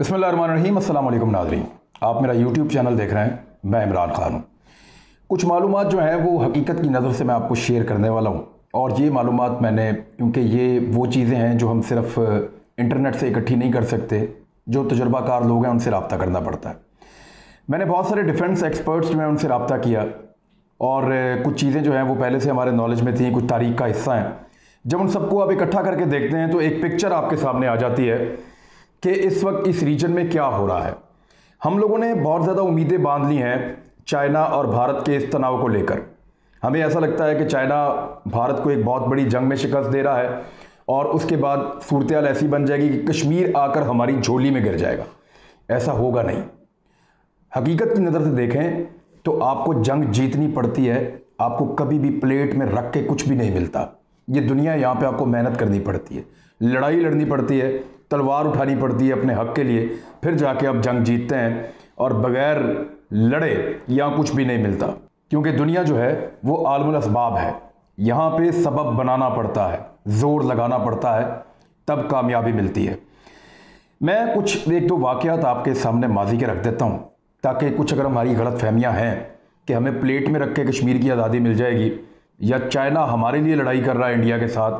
बिस्मिल्लाहिर्रहमानिर्रहीम। अस्सलाम वालेकुम नाज़रीन, आप मेरा यूट्यूब चैनल देख रहे हैं। मैं इमरान खान हूँ। कुछ मालूमात जो हैं वो हकीकत की नज़र से मैं आपको शेयर करने वाला हूँ। और ये मालूमात मैंने, क्योंकि ये वो चीज़ें हैं जो हम सिर्फ इंटरनेट से इकट्ठी नहीं कर सकते, जो तजुर्बाकार लोग हैं उनसे रब्ता करना पड़ता है। मैंने बहुत सारे डिफेंस एक्सपर्ट्स जो हैं उनसे रब्ता किया और कुछ चीज़ें जो हैं वो पहले से हमारे नॉलेज में थी, कुछ तारीख का हिस्सा हैं। जब उन सबको आप इकट्ठा करके देखते हैं तो एक पिक्चर आपके सामने आ जाती है कि इस वक्त इस रीजन में क्या हो रहा है। हम लोगों ने बहुत ज़्यादा उम्मीदें बांध ली हैं चाइना और भारत के इस तनाव को लेकर। हमें ऐसा लगता है कि चाइना भारत को एक बहुत बड़ी जंग में शिकस्त दे रहा है और उसके बाद सूरत हाल ऐसी बन जाएगी कि कश्मीर आकर हमारी झोली में गिर जाएगा। ऐसा होगा नहीं। हकीकत की नज़र से देखें तो आपको जंग जीतनी पड़ती है। आपको कभी भी प्लेट में रख के कुछ भी नहीं मिलता। ये दुनिया, यहाँ पे आपको मेहनत करनी पड़ती है, लड़ाई लड़नी पड़ती है, तलवार उठानी पड़ती है अपने हक के लिए, फिर जाके आप जंग जीतते हैं। और बगैर लड़े यहाँ कुछ भी नहीं मिलता, क्योंकि दुनिया जो है वो आलमुल असबाब है। यहाँ पे सबब बनाना पड़ता है, जोर लगाना पड़ता है, तब कामयाबी मिलती है। मैं कुछ एक दो वाक़यात आपके सामने माजी के रख देता हूँ, ताकि कुछ अगर हमारी गलत फहमियाँ हैं कि हमें प्लेट में रख के कश्मीर की आज़ादी मिल जाएगी या चाइना हमारे लिए लड़ाई कर रहा है इंडिया के साथ,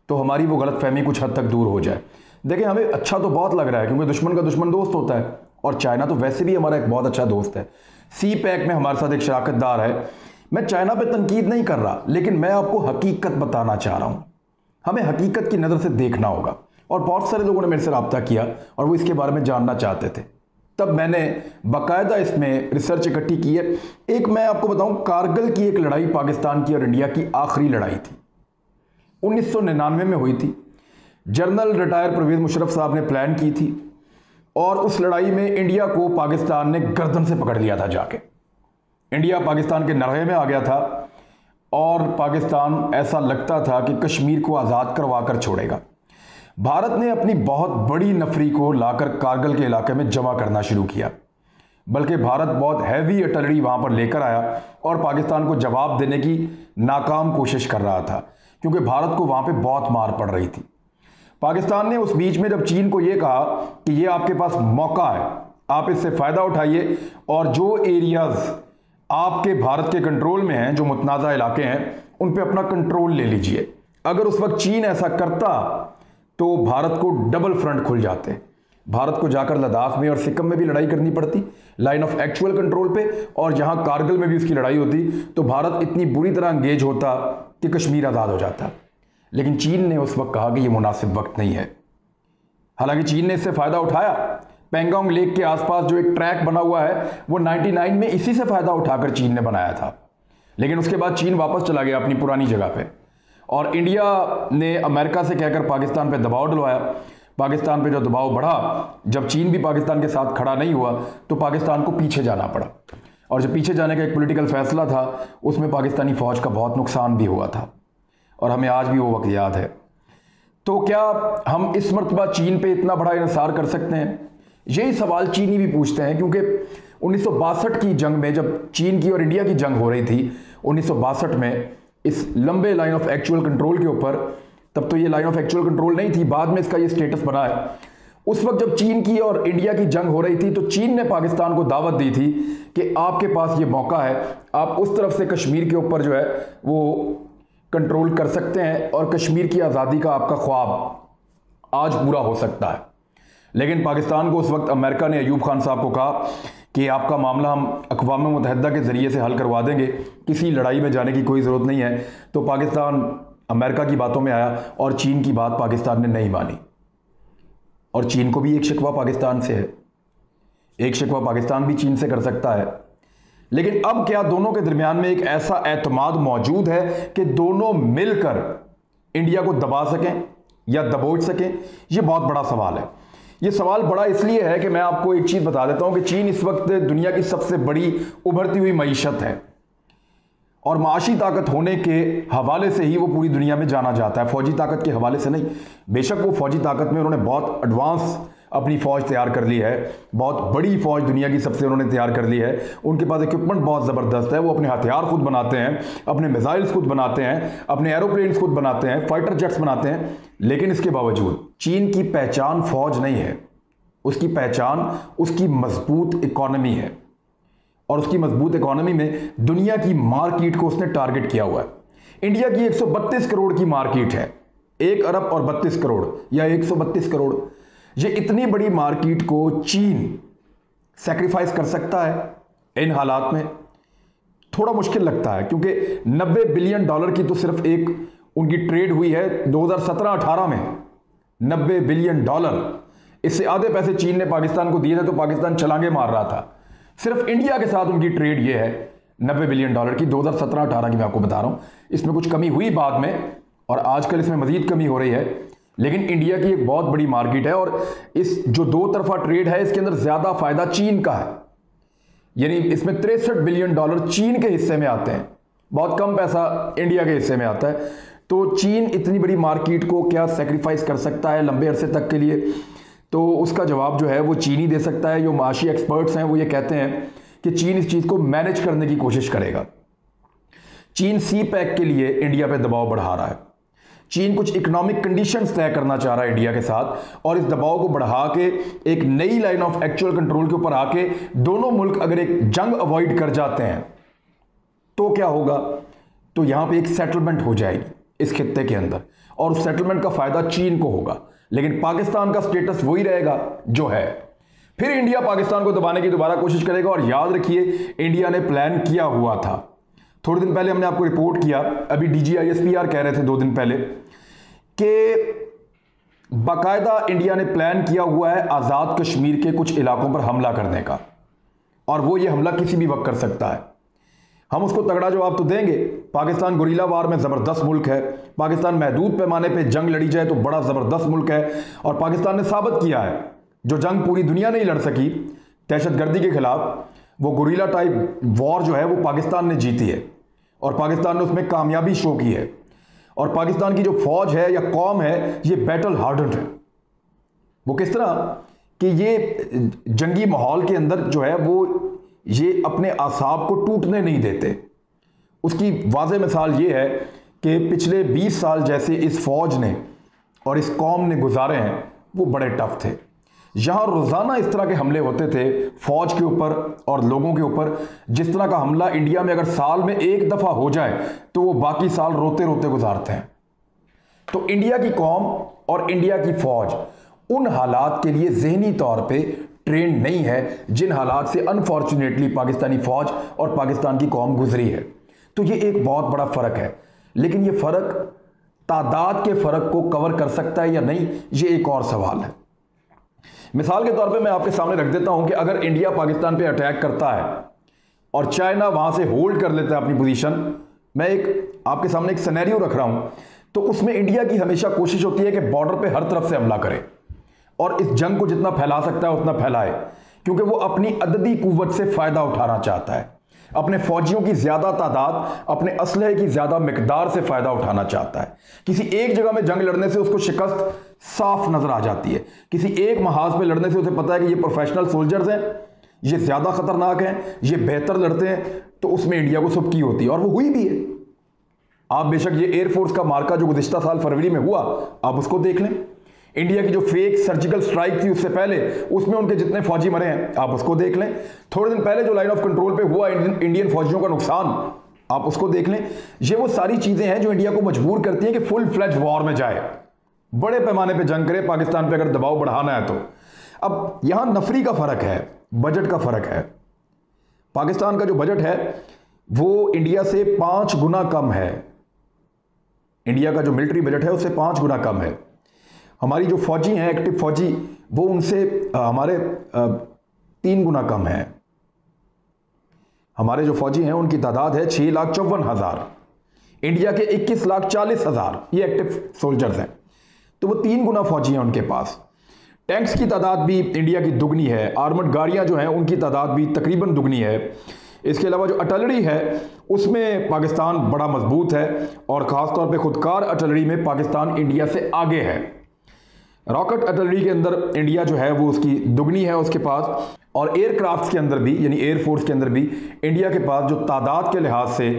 तो हमारी वो गलत फहमी कुछ हद तक दूर हो जाए। देखिए, हमें अच्छा तो बहुत लग रहा है, क्योंकि दुश्मन का दुश्मन दोस्त होता है और चाइना तो वैसे भी हमारा एक बहुत अच्छा दोस्त है। सी पैक में हमारे साथ एक शराकतदार है। मैं चाइना पे तनकीद नहीं कर रहा, लेकिन मैं आपको हकीकत बताना चाह रहा हूँ। हमें हकीकत की नज़र से देखना होगा। और बहुत सारे लोगों ने मेरे से रब्ता किया और वो इसके बारे में जानना चाहते थे। तब मैंने बाकायदा इसमें रिसर्च इकट्ठी की है। एक मैं आपको बताऊं, कारगिल की एक लड़ाई पाकिस्तान की और इंडिया की आखिरी लड़ाई थी, 1999 में हुई थी। जनरल रिटायर परवेज मुशर्रफ साहब ने प्लान की थी और उस लड़ाई में इंडिया को पाकिस्तान ने गर्दन से पकड़ लिया था। जाके इंडिया पाकिस्तान के नरहे में आ गया था और पाकिस्तान ऐसा लगता था कि कश्मीर को आज़ाद करवा कर छोड़ेगा। भारत ने अपनी बहुत बड़ी नफरी को लाकर कारगिल के इलाके में जमा करना शुरू किया, बल्कि भारत बहुत हैवी आर्टिलरी वहां पर लेकर आया और पाकिस्तान को जवाब देने की नाकाम कोशिश कर रहा था, क्योंकि भारत को वहां पे बहुत मार पड़ रही थी। पाकिस्तान ने उस बीच में जब चीन को यह कहा कि ये आपके पास मौका है, आप इससे फ़ायदा उठाइए और जो एरियाज आपके भारत के कंट्रोल में हैं, जो मुतनाज़ा इलाके हैं, उन पे अपना कंट्रोल ले लीजिए। अगर उस वक्त चीन ऐसा करता तो भारत को डबल फ्रंट खुल जाते। भारत को जाकर लद्दाख में और सिक्किम में भी लड़ाई करनी पड़ती लाइन ऑफ एक्चुअल कंट्रोल पे, और जहां कारगिल में भी उसकी लड़ाई होती, तो भारत इतनी बुरी तरह एंगेज होता कि कश्मीर आज़ाद हो जाता। लेकिन चीन ने उस वक्त कहा कि यह मुनासिब वक्त नहीं है। हालांकि चीन ने इससे फ़ायदा उठाया। पेंगोंग लेक के आसपास जो एक ट्रैक बना हुआ है वो 99 में इसी से फ़ायदा उठाकर चीन ने बनाया था। लेकिन उसके बाद चीन वापस चला गया अपनी पुरानी जगह पे और इंडिया ने अमेरिका से कहकर पाकिस्तान पे दबाव डलवाया। पाकिस्तान पे जो दबाव बढ़ा, जब चीन भी पाकिस्तान के साथ खड़ा नहीं हुआ तो पाकिस्तान को पीछे जाना पड़ा। और जब पीछे जाने का एक पॉलिटिकल फैसला था, उसमें पाकिस्तानी फ़ौज का बहुत नुकसान भी हुआ था और हमें आज भी वो वक्त याद है। तो क्या हम इस मरतबा चीन पे इतना बड़ा इंसार कर सकते हैं? यही सवाल चीनी भी पूछते हैं, क्योंकि 1962 की जंग में, जब चीन की और इंडिया की जंग हो रही थी 1962 में, इस लंबे लाइन ऑफ एक्चुअल कंट्रोल के ऊपर, तब तो ये लाइन ऑफ एक्चुअल कंट्रोल नहीं थी, बाद में इसका ये स्टेटस बना है। उस वक्त जब चीन की और इंडिया की जंग हो रही थी तो चीन ने पाकिस्तान को दावत दी थी कि आपके पास ये मौका है, आप उस तरफ से कश्मीर के ऊपर जो है वो कंट्रोल कर सकते हैं और कश्मीर की आज़ादी का आपका ख्वाब आज पूरा हो सकता है। लेकिन पाकिस्तान को उस वक्त अमेरिका ने अयूब खान साहब को कहा कि आपका मामला हम अक़वाम मुत्तहिदा के ज़रिए से हल करवा देंगे, किसी लड़ाई में जाने की कोई ज़रूरत नहीं है। तो पाकिस्तान अमेरिका की बातों में आया और चीन की बात पाकिस्तान ने नहीं मानी। और चीन को भी एक शिकवा पाकिस्तान से है, एक शिकवा पाकिस्तान भी चीन से कर सकता है। लेकिन अब क्या दोनों के दरमियान में एक ऐसा एतमाद मौजूद है कि दोनों मिलकर इंडिया को दबा सकें या दबोच सकें? यह बहुत बड़ा सवाल है। ये सवाल बड़ा इसलिए है कि मैं आपको एक चीज़ बता देता हूं कि चीन इस वक्त दुनिया की सबसे बड़ी उभरती हुई मईशत है और माशी ताकत होने के हवाले से ही वो पूरी दुनिया में जाना जाता है, फौजी ताकत के हवाले से नहीं। बेशक वो फौजी ताकत में उन्होंने बहुत एडवांस अपनी फ़ौज तैयार कर ली है, बहुत बड़ी फ़ौज दुनिया की सबसे उन्होंने तैयार कर ली है। उनके पास इक्विपमेंट बहुत ज़बरदस्त है, वो अपने हथियार खुद बनाते हैं, अपने मिसाइल्स खुद बनाते हैं, अपने एरोप्लेन्स खुद बनाते हैं, फाइटर जेट्स बनाते हैं। लेकिन इसके बावजूद चीन की पहचान फ़ौज नहीं है, उसकी पहचान उसकी मजबूत इकॉनमी है, और उसकी मजबूत इकॉनमी में दुनिया की मार्केट को उसने टारगेट किया हुआ है। इंडिया की 132 करोड़ की मार्केट है, 1 अरब और 32 करोड़ या 132 करोड़। ये इतनी बड़ी मार्केट को चीन सैक्रिफाइस कर सकता है इन हालात में? थोड़ा मुश्किल लगता है, क्योंकि 90 बिलियन डॉलर की तो सिर्फ एक उनकी ट्रेड हुई है 2017-18 में। 90 बिलियन डॉलर, इससे आधे पैसे चीन ने पाकिस्तान को दिए थे, तो पाकिस्तान छलांगे मार रहा था। सिर्फ इंडिया के साथ उनकी ट्रेड ये है 90 बिलियन डॉलर की, 2017-18 की मैं आपको बता रहा हूं। इसमें कुछ कमी हुई बाद में, और आजकल इसमें मजीद कमी हो रही है, लेकिन इंडिया की एक बहुत बड़ी मार्केट है, और इस जो दो तरफा ट्रेड है इसके अंदर ज्यादा फायदा चीन का है। यानी इसमें 63 बिलियन डॉलर चीन के हिस्से में आते हैं, बहुत कम पैसा इंडिया के हिस्से में आता है। तो चीन इतनी बड़ी मार्केट को क्या सेक्रीफाइस कर सकता है लंबे अरसे तक के लिए? तो उसका जवाब जो है वो चीन ही दे सकता है। जो माशी एक्सपर्ट्स हैं वो ये कहते हैं कि चीन इस चीज को मैनेज करने की कोशिश करेगा। चीन सी पैक के लिए इंडिया पे दबाव बढ़ा रहा है। चीन कुछ इकोनॉमिक कंडीशंस तय करना चाह रहा है इंडिया के साथ, और इस दबाव को बढ़ा के एक नई लाइन ऑफ एक्चुअल कंट्रोल के ऊपर आके दोनों मुल्क अगर एक जंग अवॉइड कर जाते हैं तो क्या होगा? तो यहां पे एक सेटलमेंट हो जाएगी इस खित्ते के अंदर, और उस सेटलमेंट का फायदा चीन को होगा, लेकिन पाकिस्तान का स्टेटस वही रहेगा जो है। फिर इंडिया पाकिस्तान को दबाने की दोबारा कोशिश करेगा। और याद रखिए, इंडिया ने प्लान किया हुआ था। थोड़े दिन पहले हमने आपको रिपोर्ट किया, अभी DGISPR कह रहे थे 2 दिन पहले, कि बाकायदा इंडिया ने प्लान किया हुआ है आजाद कश्मीर के कुछ इलाकों पर हमला करने का, और वो ये हमला किसी भी वक्त कर सकता है। हम उसको तगड़ा जवाब तो देंगे। पाकिस्तान गुरीला वार में जबरदस्त मुल्क है, पाकिस्तान महदूद पैमाने पे जंग लड़ी जाए तो बड़ा जबरदस्त मुल्क है, और पाकिस्तान ने साबित किया है जो जंग पूरी दुनिया नहीं लड़ सकी दहशतगर्दी के खिलाफ, वो गुरीला टाइप वॉर जो है वो पाकिस्तान ने जीती है, और पाकिस्तान ने उसमें कामयाबी शो की है। और पाकिस्तान की जो फौज है या कौम है ये बैटल हार्डन्ड है। वो किस तरह कि ये जंगी माहौल के अंदर जो है वो ये अपने आसाब को टूटने नहीं देते। उसकी वाज़ेह मिसाल ये है कि पिछले 20 साल जैसे इस फौज ने और इस कौम ने गुजारे हैं वो बड़े टफ थे। यहाँ रोज़ाना इस तरह के हमले होते थे फौज के ऊपर और लोगों के ऊपर, जिस तरह का हमला इंडिया में अगर साल में एक दफ़ा हो जाए तो वो बाकी साल रोते रोते गुजारते हैं। तो इंडिया की कौम और इंडिया की फौज उन हालात के लिए ज़हनी तौर पे ट्रेंड नहीं है जिन हालात से अनफॉर्चुनेटली पाकिस्तानी फौज और पाकिस्तान की कौम गुजरी है। तो ये एक बहुत बड़ा फ़र्क है, लेकिन ये फ़र्क तादाद के फ़र्क को कवर कर सकता है या नहीं, ये एक और सवाल है। मिसाल के तौर पे मैं आपके सामने रख देता हूं कि अगर इंडिया पाकिस्तान पे अटैक करता है और चाइना वहां से होल्ड कर लेता है अपनी पोजीशन, मैं एक आपके सामने एक सिनेरियो रख रहा हूं, तो उसमें इंडिया की हमेशा कोशिश होती है कि बॉर्डर पे हर तरफ से हमला करे और इस जंग को जितना फैला सकता है उतना फैलाए, क्योंकि वो अपनी अददी कुव्वत से फायदा उठाना चाहता है, अपने फौजियों की ज्यादा तादाद, अपने असलहे की ज्यादा मिकदार से फायदा उठाना चाहता है। किसी एक जगह में जंग लड़ने से उसको शिकस्त साफ नजर आ जाती है, किसी एक महाज पे लड़ने से उसे पता है कि ये प्रोफेशनल सोल्जर्स हैं, ये ज्यादा खतरनाक हैं, ये बेहतर लड़ते हैं, तो उसमें इंडिया को सबकी होती है, और वो हुई भी है। आप बेशक ये एयरफोर्स का मार्का जो गुज़िश्ता साल फरवरी में हुआ, आप उसको देख लें। इंडिया की जो फेक सर्जिकल स्ट्राइक थी उससे पहले, उसमें उनके जितने फौजी मरे हैं आप उसको देख लें। थोड़े दिन पहले जो लाइन ऑफ कंट्रोल पे हुआ इंडियन फौजियों का नुकसान, आप उसको देख लें। ये वो सारी चीजें हैं जो इंडिया को मजबूर करती हैं कि फुल फ्लैज वॉर में जाए, बड़े पैमाने पे जंग करे पाकिस्तान पे अगर दबाव बढ़ाना है तो। अब यहां नफरी का फर्क है, बजट का फर्क है। पाकिस्तान का जो बजट है वो इंडिया से 5 गुना कम है। इंडिया का जो मिलिट्री बजट है उससे 5 गुना कम है। हमारी जो फौजी हैं एक्टिव फौजी, वो उनसे हमारे 3 गुना कम है। हमारे जो फौजी हैं उनकी तादाद है 6,54,000, इंडिया के 21,40,000 ये एक्टिव सोल्जर्स हैं, तो वो 3 गुना फौजी हैं उनके पास। टैंक्स की तादाद भी इंडिया की दुगनी है, आर्मड गाड़ियां जो हैं उनकी तादाद भी तकरीबन दुगनी है। इसके अलावा जो अटलरी है उसमें पाकिस्तान बड़ा मजबूत है, और ख़ासतौर पे खुदकार अटलरी में पाकिस्तान इंडिया से आगे है। रॉकेट अटलरी के अंदर इंडिया जो है वो उसकी दुगनी है उसके पास, और एयरक्राफ्ट के अंदर भी यानी एयरफोर्स के अंदर भी इंडिया के पास जो तादाद के लिहाज से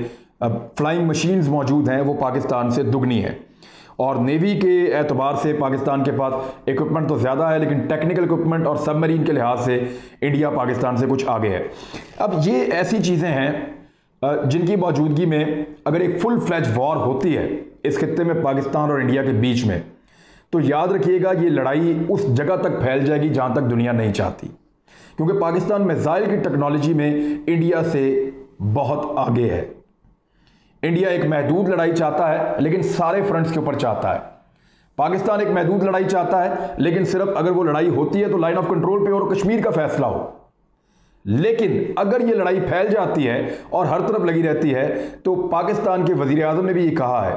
फ्लाइंग मशीन्स मौजूद हैं वो पाकिस्तान से दुगनी है। और नेवी के एतबार से पाकिस्तान के पास इक्विपमेंट तो ज़्यादा है, लेकिन टेक्निकल इक्विपमेंट और सबमरीन के लिहाज से इंडिया पाकिस्तान से कुछ आगे है। अब ये ऐसी चीज़ें हैं जिनकी मौजूदगी में अगर एक फुल फ्लैज वॉर होती है इस खित्ते में पाकिस्तान और इंडिया के बीच में, तो याद रखिएगा ये लड़ाई उस जगह तक फैल जाएगी जहां तक दुनिया नहीं चाहती, क्योंकि पाकिस्तान मिसाइल की टेक्नोलॉजी में इंडिया से बहुत आगे है। इंडिया एक महदूद लड़ाई चाहता है लेकिन सारे फ्रंट्स के ऊपर चाहता है। पाकिस्तान एक महदूद लड़ाई चाहता है लेकिन सिर्फ अगर वो लड़ाई होती है तो लाइन ऑफ कंट्रोल पे और कश्मीर का फैसला हो। लेकिन अगर ये लड़ाई फैल जाती है और हर तरफ लगी रहती है तो पाकिस्तान के वजीर आजम ने भी ये कहा है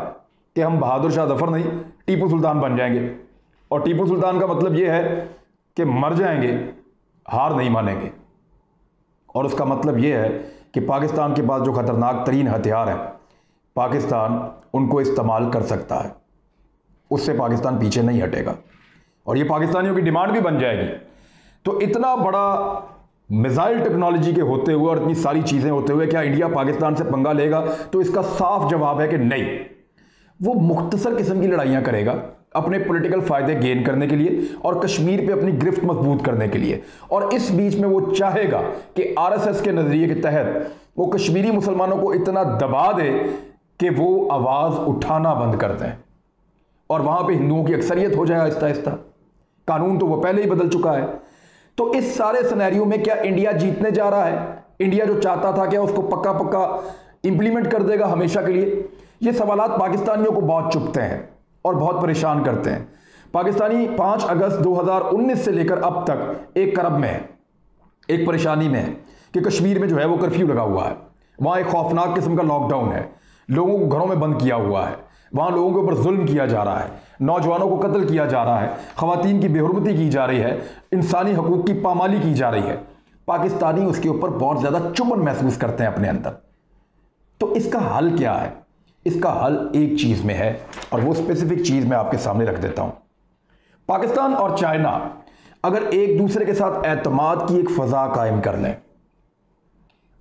कि हम बहादुर शाह जफर नहीं टीपू सुल्तान बन जाएंगे, और टीपू सुल्तान का मतलब ये है कि मर जाएंगे, हार नहीं मानेंगे। और उसका मतलब ये है कि पाकिस्तान के पास जो खतरनाक तरीन हथियार हैं पाकिस्तान उनको इस्तेमाल कर सकता है, उससे पाकिस्तान पीछे नहीं हटेगा और ये पाकिस्तानियों की डिमांड भी बन जाएगी। तो इतना बड़ा मिसाइल टेक्नोलॉजी के होते हुए और इतनी सारी चीज़ें होते हुए क्या इंडिया पाकिस्तान से पंगा लेगा? तो इसका साफ जवाब है कि नहीं। वो मुख्तसर किस्म की लड़ाइयाँ करेगा अपने पॉलिटिकल फ़ायदे गेन करने के लिए और कश्मीर पे अपनी गिरफ्त मजबूत करने के लिए, और इस बीच में वो चाहेगा कि आरएसएस के नज़रिए के तहत वो कश्मीरी मुसलमानों को इतना दबा दे कि वो आवाज़ उठाना बंद कर दें और वहाँ पे हिंदुओं की अक्सरियत हो जाए आहिस्ता आहिस्ता। कानून तो वो पहले ही बदल चुका है। तो इस सारे सिनेरियो में क्या इंडिया जीतने जा रहा है? इंडिया जो चाहता था क्या उसको पक्का पक्का इंप्लीमेंट कर देगा हमेशा के लिए? ये सवालात पाकिस्तानियों को बहुत चुभते हैं और बहुत परेशान करते हैं। पाकिस्तानी 5 अगस्त 2019 से लेकर अब तक एक करब में है, एक परेशानी में है कि कश्मीर में जो है वो कर्फ्यू लगा हुआ है, वहाँ एक खौफनाक किस्म का लॉकडाउन है, लोगों को घरों में बंद किया हुआ है, वहाँ लोगों के ऊपर जुल्म किया जा रहा है, नौजवानों को कत्ल किया जा रहा है, ख़वातीन की बेहुर्मती की जा रही है, इंसानी हकूक़ की पामाली की जा रही है। पाकिस्तानी उसके ऊपर बहुत ज़्यादा चुभन महसूस करते हैं अपने अंदर। तो इसका हल क्या है? इसका हल एक चीज़ में है और वो स्पेसिफिक चीज़ मैं आपके सामने रख देता हूँ। पाकिस्तान और चाइना अगर एक दूसरे के साथ एतमाद की एक फ़ज़ा कायम कर लें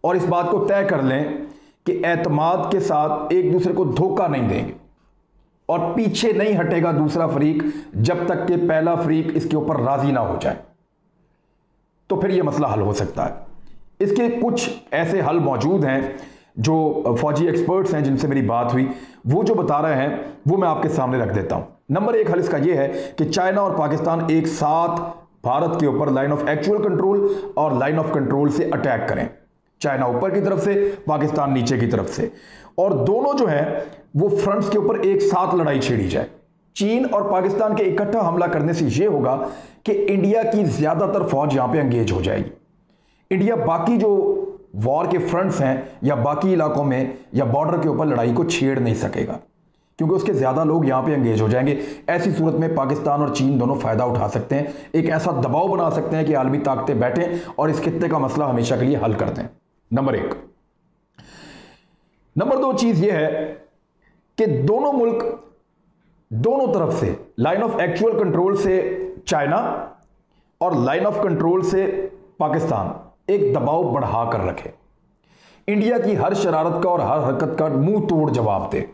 और इस बात को तय कर लें कि एतमाद के साथ एक दूसरे को धोखा नहीं देंगे और पीछे नहीं हटेगा दूसरा फरीक जब तक कि पहला फरीक इसके ऊपर राजी ना हो जाए, तो फिर यह मसला हल हो सकता है। इसके कुछ ऐसे हल मौजूद हैं जो फौजी एक्सपर्ट्स हैं जिनसे मेरी बात हुई, वो जो बता रहे हैं वो मैं आपके सामने रख देता हूं। नंबर 1 हल इसका यह है कि चाइना और पाकिस्तान एक साथ भारत के ऊपर लाइन ऑफ एक्चुअल कंट्रोल और लाइन ऑफ कंट्रोल से अटैक करें। चाइना ऊपर की तरफ से, पाकिस्तान नीचे की तरफ से, और दोनों जो है वो फ्रंट्स के ऊपर एक साथ लड़ाई छेड़ी जाए। चीन और पाकिस्तान के इकट्ठा हमला करने से यह होगा कि इंडिया की ज्यादातर फौज यहां पे एंगेज हो जाएगी। इंडिया बाकी जो वॉर के फ्रंट्स हैं या बाकी इलाकों में या बॉर्डर के ऊपर लड़ाई को छेड़ नहीं सकेगा, क्योंकि उसके ज़्यादा लोग यहाँ पे एंगेज हो जाएंगे। ऐसी सूरत में पाकिस्तान और चीन दोनों फ़ायदा उठा सकते हैं, एक ऐसा दबाव बना सकते हैं कि आलमी ताकतें बैठें और इस खित्ते का मसला हमेशा के लिए हल कर दें। नंबर 1। नंबर 2 चीज़ यह है कि दोनों मुल्क दोनों तरफ से लाइन ऑफ एक्चुअल कंट्रोल से चाइना और लाइन ऑफ कंट्रोल से पाकिस्तान एक दबाव बढ़ा कर रखे, इंडिया की हर शरारत का और हर हरकत का मुंह तोड़ जवाब दे।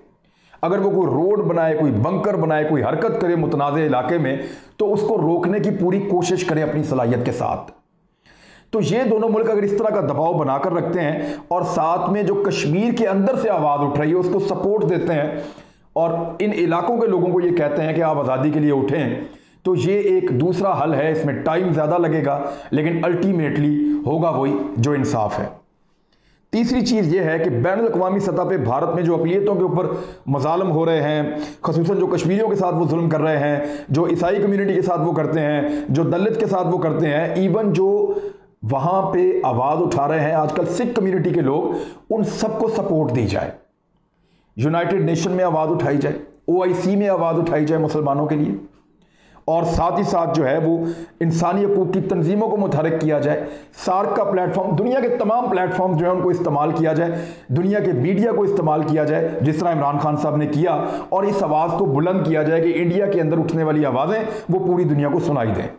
अगर वो कोई रोड बनाए, कोई बंकर बनाए, कोई हरकत करे मुतनाज़े इलाके में, तो उसको रोकने की पूरी कोशिश करे अपनी सलाहियत के साथ। तो ये दोनों मुल्क अगर इस तरह का दबाव बनाकर रखते हैं और साथ में जो कश्मीर के अंदर से आवाज़ उठ रही है उसको सपोर्ट देते हैं और इन इलाकों के लोगों को ये कहते हैं कि आप आज़ादी के लिए उठें, तो ये एक दूसरा हल है। इसमें टाइम ज़्यादा लगेगा लेकिन अल्टीमेटली होगा वही जो इंसाफ है। तीसरी चीज़ ये है कि बैनुल अक़वामी सतह पे भारत में जो अक़लियतों के ऊपर मज़ालम हो रहे हैं, ख़ुसूसन जो कश्मीरियों के साथ वो जुल्म कर रहे हैं, जो ईसाई कम्युनिटी के साथ वो करते हैं, जो दलित के साथ वो करते हैं, इवन जो वहाँ पे आवाज़ उठा रहे हैं आजकल सिख कम्युनिटी के लोग, उन सबको सपोर्ट दी जाए। यूनाइटेड नेशन में आवाज़ उठाई जाए, OIC में आवाज़ उठाई जाए मुसलमानों के लिए, और साथ ही साथ जो है वो इंसानी हकूक़ की तंजीमों को मुतहरिक किया जाए। सार्क का प्लेटफॉर्म, दुनिया के तमाम प्लेटफॉर्म जो है उनको इस्तेमाल किया जाए, दुनिया के मीडिया को इस्तेमाल किया जाए जिस तरह इमरान खान साहब ने किया, और इस आवाज़ को बुलंद किया जाए कि इंडिया के अंदर उठने वाली आवाज़ें वो पूरी दुनिया को सुनाई दें।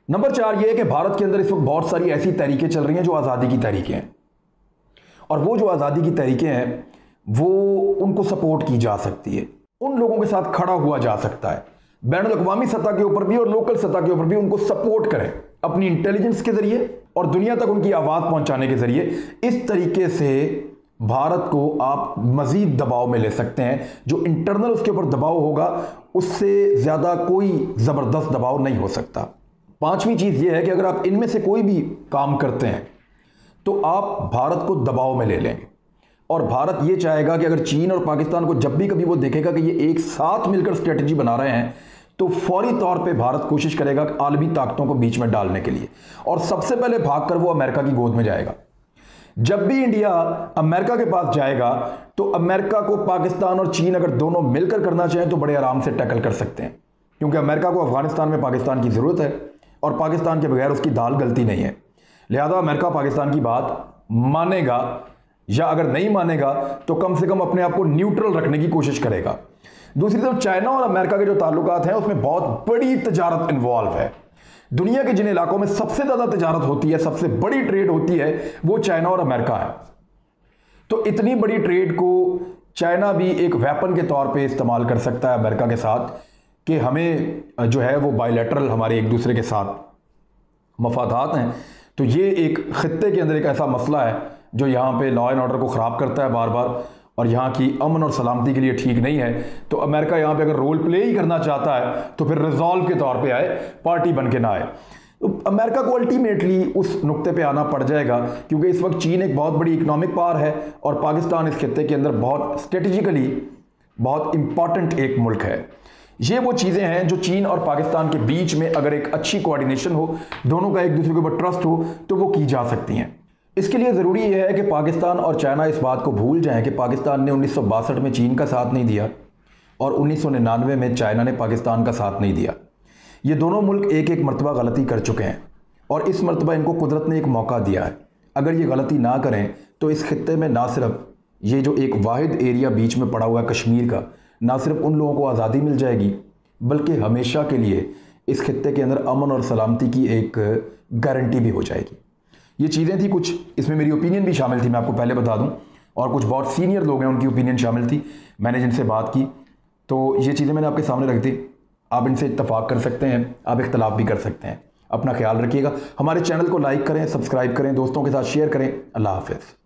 नंबर 4 ये है कि भारत के अंदर इस वक्त बहुत सारी ऐसी तहरीकें चल रही हैं जो आज़ादी की तहरीकें हैं, और वो जो आज़ादी की तहरीकें हैं वो उनको सपोर्ट की जा सकती है। उन लोगों के साथ खड़ा हुआ जा सकता है, बैनुल-अक़वामी सतह के ऊपर भी और लोकल सतह के ऊपर भी उनको सपोर्ट करें अपनी इंटेलिजेंस के जरिए और दुनिया तक उनकी आवाज़ पहुंचाने के जरिए। इस तरीके से भारत को आप मजीद दबाव में ले सकते हैं। जो इंटरनल उसके ऊपर दबाव होगा उससे ज़्यादा कोई ज़बरदस्त दबाव नहीं हो सकता। पांचवी चीज़ यह है कि अगर आप इनमें से कोई भी काम करते हैं तो आप भारत को दबाव में ले लेंगे और भारत ये चाहेगा कि अगर चीन और पाकिस्तान को जब भी कभी वो देखेगा कि ये एक साथ मिलकर स्ट्रेटजी बना रहे हैं तो फौरी तौर पे भारत कोशिश करेगा आलमी ताकतों को बीच में डालने के लिए और सबसे पहले भागकर वो अमेरिका की गोद में जाएगा। जब भी इंडिया अमेरिका के पास जाएगा तो अमेरिका को पाकिस्तान और चीन अगर दोनों मिलकर करना चाहें तो बड़े आराम से टैकल कर सकते हैं, क्योंकि अमेरिका को अफगानिस्तान में पाकिस्तान की ज़रूरत है और पाकिस्तान के बगैर उसकी दाल गलती नहीं है। लिहाजा अमेरिका पाकिस्तान की बात मानेगा या अगर नहीं मानेगा तो कम से कम अपने आप को न्यूट्रल रखने की कोशिश करेगा। दूसरी तरफ चाइना और अमेरिका के जो ताल्लुकात हैं उसमें बहुत बड़ी तजारत इन्वॉल्व है। दुनिया के जिन इलाकों में सबसे ज़्यादा तजारत होती है, सबसे बड़ी ट्रेड होती है, वो चाइना और अमेरिका है। तो इतनी बड़ी ट्रेड को चाइना भी एक वेपन के तौर पे इस्तेमाल कर सकता है अमेरिका के साथ कि हमें जो है वो बायलैटरल हमारे एक दूसरे के साथ मफादात हैं। तो ये एक खित्ते के अंदर एक ऐसा मसला है जो यहाँ पे लॉ एंड ऑर्डर को ख़राब करता है बार बार और यहाँ की अमन और सलामती के लिए ठीक नहीं है। तो अमेरिका यहाँ पे अगर रोल प्ले ही करना चाहता है तो फिर रिजॉल्व के तौर पे आए, पार्टी बन के ना आए। तो अमेरिका को अल्टीमेटली उस नुक्ते पे आना पड़ जाएगा, क्योंकि इस वक्त चीन एक बहुत बड़ी इकोनॉमिक पावर है और पाकिस्तान इस खित्ते के अंदर बहुत स्ट्रेटेजिकली बहुत इंपॉर्टेंट एक मुल्क है। ये वो चीज़ें हैं जो चीन और पाकिस्तान के बीच में अगर एक अच्छी कोऑर्डिनेशन हो, दोनों का एक दूसरे के ऊपर ट्रस्ट हो, तो वो की जा सकती हैं। इसके लिए ज़रूरी यह है कि पाकिस्तान और चाइना इस बात को भूल जाएं कि पाकिस्तान ने 1962 में चीन का साथ नहीं दिया और 1999 में चाइना ने पाकिस्तान का साथ नहीं दिया। ये दोनों मुल्क एक एक मरतबा गलती कर चुके हैं और इस मरतबा इनको कुदरत ने एक मौका दिया है। अगर ये गलती ना करें तो इस खित्ते में ना सिर्फ ये जो एक वाहिद एरिया बीच में पड़ा हुआ है कश्मीर का, ना सिर्फ उन लोगों को आज़ादी मिल जाएगी बल्कि हमेशा के लिए इस खित्ते के अंदर अमन और सलामती की एक गारंटी भी हो जाएगी। ये चीज़ें थी कुछ, इसमें मेरी ओपिनियन भी शामिल थी, मैं आपको पहले बता दूं, और कुछ बहुत सीनियर लोग हैं उनकी ओपिनियन शामिल थी, मैंने जिनसे बात की तो ये चीज़ें मैंने आपके सामने रख दी। आप इनसे इत्तफाक कर सकते हैं, आप इख्तलाफ भी कर सकते हैं। अपना ख्याल रखिएगा, हमारे चैनल को लाइक करें, सब्सक्राइब करें, दोस्तों के साथ शेयर करें। अल्लाह हाफ़िज़।